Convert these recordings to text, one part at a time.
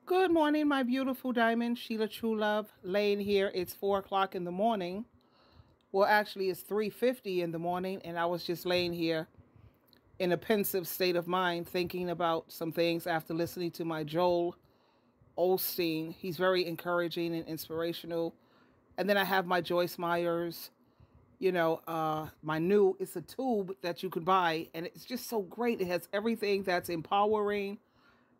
Good morning, my beautiful diamond. SheilaTruelove, laying here. It's 4 o'clock in the morning. Well, actually, it's 3:50 in the morning, and I was just laying here in a pensive state of mind, thinking about some things after listening to my Joel Osteen. He's very encouraging and inspirational. And then I have my Joyce Myers, it's a tube that you can buy, and it's just so great. It has everything that's empowering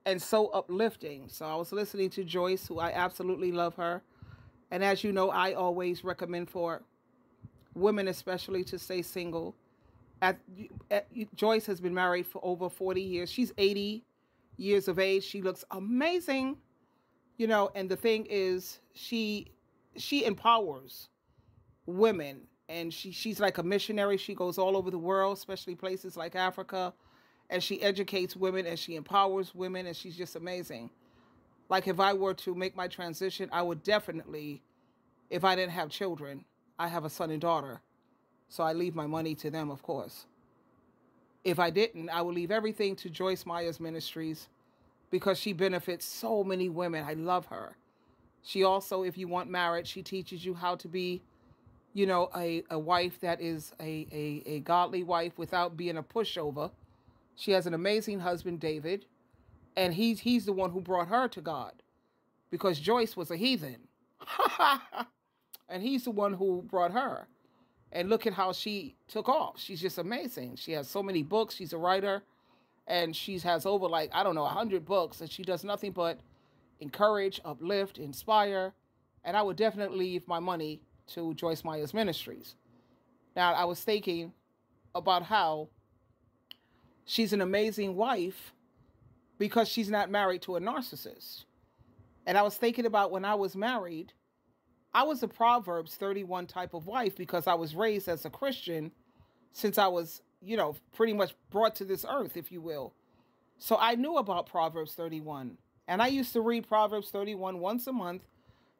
and so uplifting. So I was listening to Joyce, who I absolutely love her. And as you know, I always recommend for women especially to stay single. Joyce has been married for over 40 years. She's 80 years of age. She looks amazing. And the thing is, she empowers women, and she's like a missionary. She goes all over the world, especially places like Africa, and she educates women and she empowers women, and she's just amazing. Like, if I were to make my transition, I would definitely, if I didn't have children, I have a son and daughter, so I leave my money to them, of course. If I didn't, I would leave everything to Joyce Myers Ministries, because she benefits so many women. I love her. She also, if you want marriage, she teaches you how to be, a wife that is a godly wife without being a pushover. She has an amazing husband, David, and he's the one who brought her to God, because Joyce was a heathen. And he's the one who brought her. And look at how she took off. She's just amazing. She has so many books. She's a writer, and she has over 100 books, and she does nothing but encourage, uplift, inspire. And I would definitely leave my money to Joyce Myers Ministries. Now, I was thinking about how she's an amazing wife because she's not married to a narcissist. And I was thinking about when I was married, I was a Proverbs 31 type of wife, because I was raised as a Christian since I was, pretty much brought to this earth, if you will. So I knew about Proverbs 31. And I used to read Proverbs 31 once a month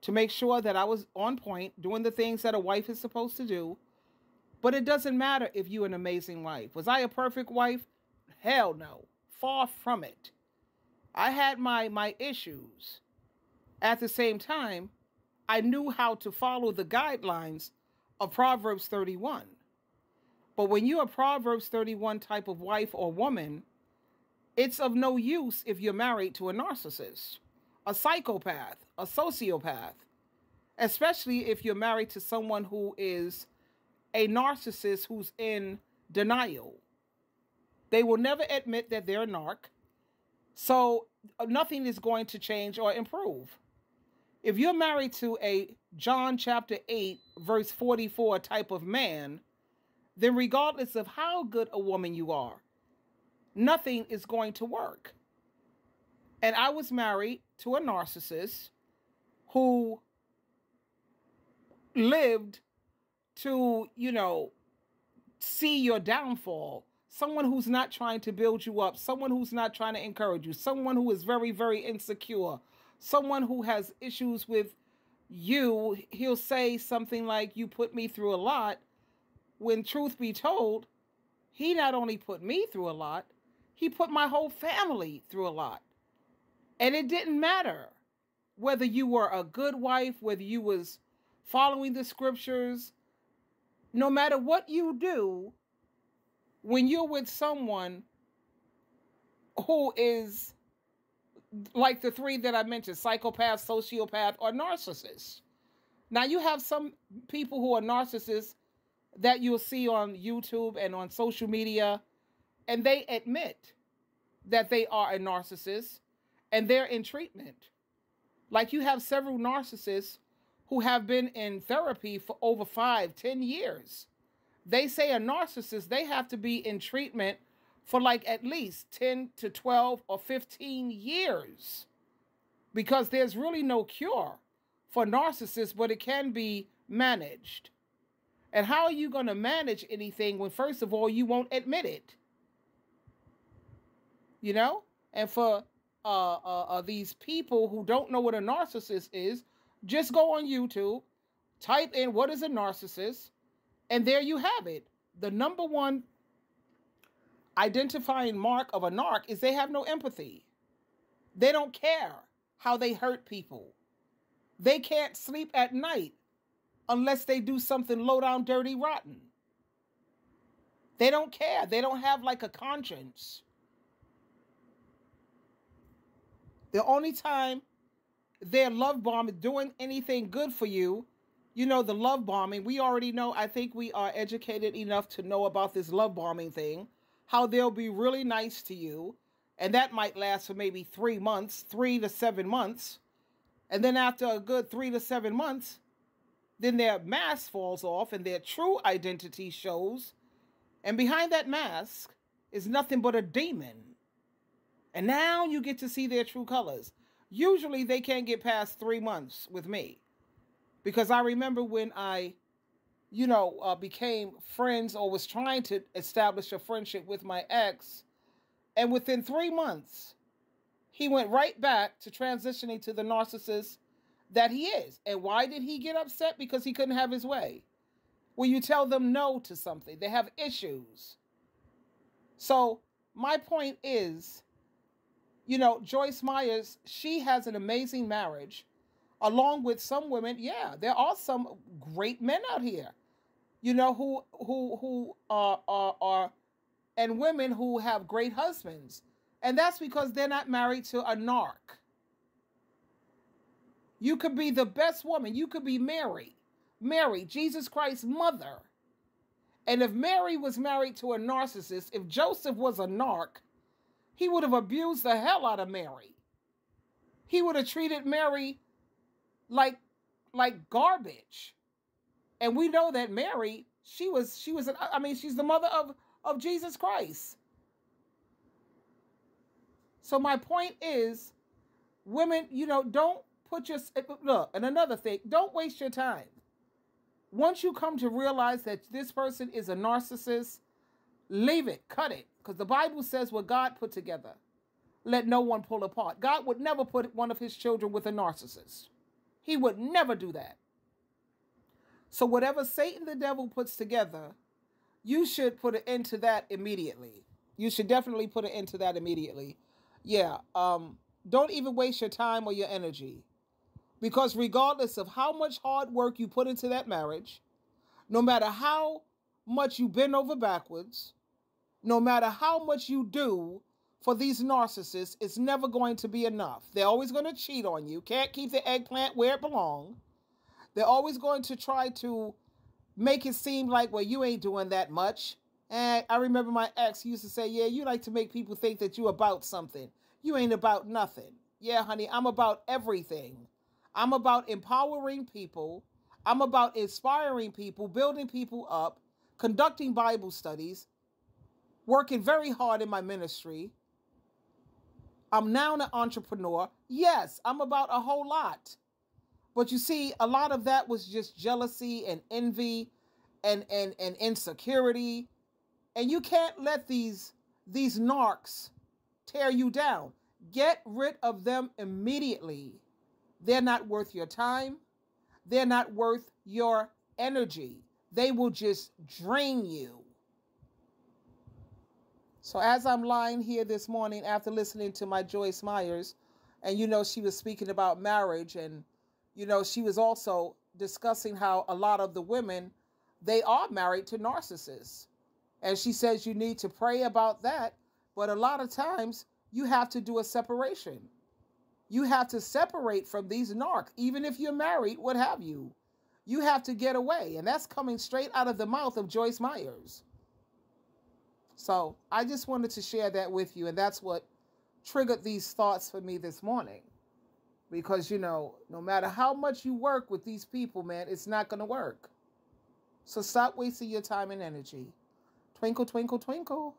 to make sure that I was on point, doing the things that a wife is supposed to do. But it doesn't matter if you're an amazing wife. Was I a perfect wife? Hell no. Far from it. I had my issues. At the same time, I knew how to follow the guidelines of Proverbs 31. But when you're a Proverbs 31 type of wife or woman, it's of no use if you're married to a narcissist, a psychopath, a sociopath, especially if you're married to someone who is a narcissist who's in denial. They will never admit that they're a narc, so nothing is going to change or improve. If you're married to a John chapter 8, verse 44 type of man, then regardless of how good a woman you are, nothing is going to work. And I was married to a narcissist who lived to, see your downfall. Someone who's not trying to build you up. Someone who's not trying to encourage you. Someone who is very, very insecure. Someone who has issues with you. He'll say something like, "You put me through a lot," when truth be told, he not only put me through a lot, he put my whole family through a lot. And it didn't matter whether you were a good wife, whether you was following the scriptures. No matter what you do, when you're with someone who is like the three that I mentioned, psychopath, sociopath, or narcissist. Now, you have some people who are narcissists that you'll see on YouTube and on social media, and they admit that they are a narcissist, and they're in treatment. Like, you have several narcissists who have been in therapy for over 5-10 years. They say a narcissist, they have to be in treatment for at least 10 to 12 or 15 years, because there's really no cure for narcissists, but it can be managed. And how are you going to manage anything when, first of all, you won't admit it? And for these people who don't know what a narcissist is, just go on YouTube, type in "what is a narcissist," and there you have it. The number one identifying mark of a narc is they have no empathy. They don't care how they hurt people. They can't sleep at night unless they do something low down, dirty, rotten. They don't care. They don't have like a conscience. The only time they're love bombing, doing anything good for you, you know, the love bombing, we already know, I think we are educated enough to know about this love bombing thing, how they'll be really nice to you, and that might last for maybe 3 months, 3 to 7 months, and then after a good 3 to 7 months, then their mask falls off and their true identity shows, and behind that mask is nothing but a demon. And now you get to see their true colors. Usually they can't get past 3 months with me. Because I remember when I, became friends or was trying to establish a friendship with my ex, and within 3 months, he went right back to transitioning to the narcissist that he is. And why did he get upset? Because he couldn't have his way. When you tell them no to something, they have issues. So my point is, Joyce Myers, she has an amazing marriage, along with some women. Yeah, there are some great men out here, who are, and women who have great husbands. And that's because they're not married to a narc. You could be the best woman. You could be Mary, Jesus Christ's mother. And if Mary was married to a narcissist, if Joseph was a narc, he would have abused the hell out of Mary. He would have treated Mary like garbage. And we know that Mary, she's the mother of Jesus Christ. So my point is, women, don't put look, and another thing, don't waste your time. Once you come to realize that this person is a narcissist, leave it, cut it. Because the Bible says what God put together, let no one pull apart. God would never put one of his children with a narcissist. He would never do that. So whatever Satan the devil puts together, you should put an end to that immediately. You should definitely put an end to that immediately. Yeah, don't even waste your time or your energy. Because regardless of how much hard work you put into that marriage, no matter how much you bend over backwards, no matter how much you do for these narcissists, it's never going to be enough. They're always going to cheat on you. Can't keep the eggplant where it belongs. They're always going to try to make it seem like, well, you ain't doing that much. And I remember my ex used to say, yeah, you like to make people think that you about something. You ain't about nothing. Yeah, honey, I'm about everything. I'm about empowering people. I'm about inspiring people, building people up, conducting Bible studies, working very hard in my ministry. I'm now an entrepreneur. Yes, I'm about a whole lot. But you see, a lot of that was just jealousy and envy and insecurity. And you can't let these narcs tear you down. Get rid of them immediately. They're not worth your time. They're not worth your energy. They will just drain you. So as I'm lying here this morning after listening to my Joyce Myers, and she was speaking about marriage, and she was also discussing how a lot of the women, they are married to narcissists. And she says you need to pray about that. But a lot of times you have to do a separation. You have to separate from these narcs. Even if you're married, what have you. You have to get away. And that's coming straight out of the mouth of Joyce Myers. So I just wanted to share that with you. And that's what triggered these thoughts for me this morning. Because, no matter how much you work with these people, man, it's not going to work. So stop wasting your time and energy. Twinkle, twinkle, twinkle.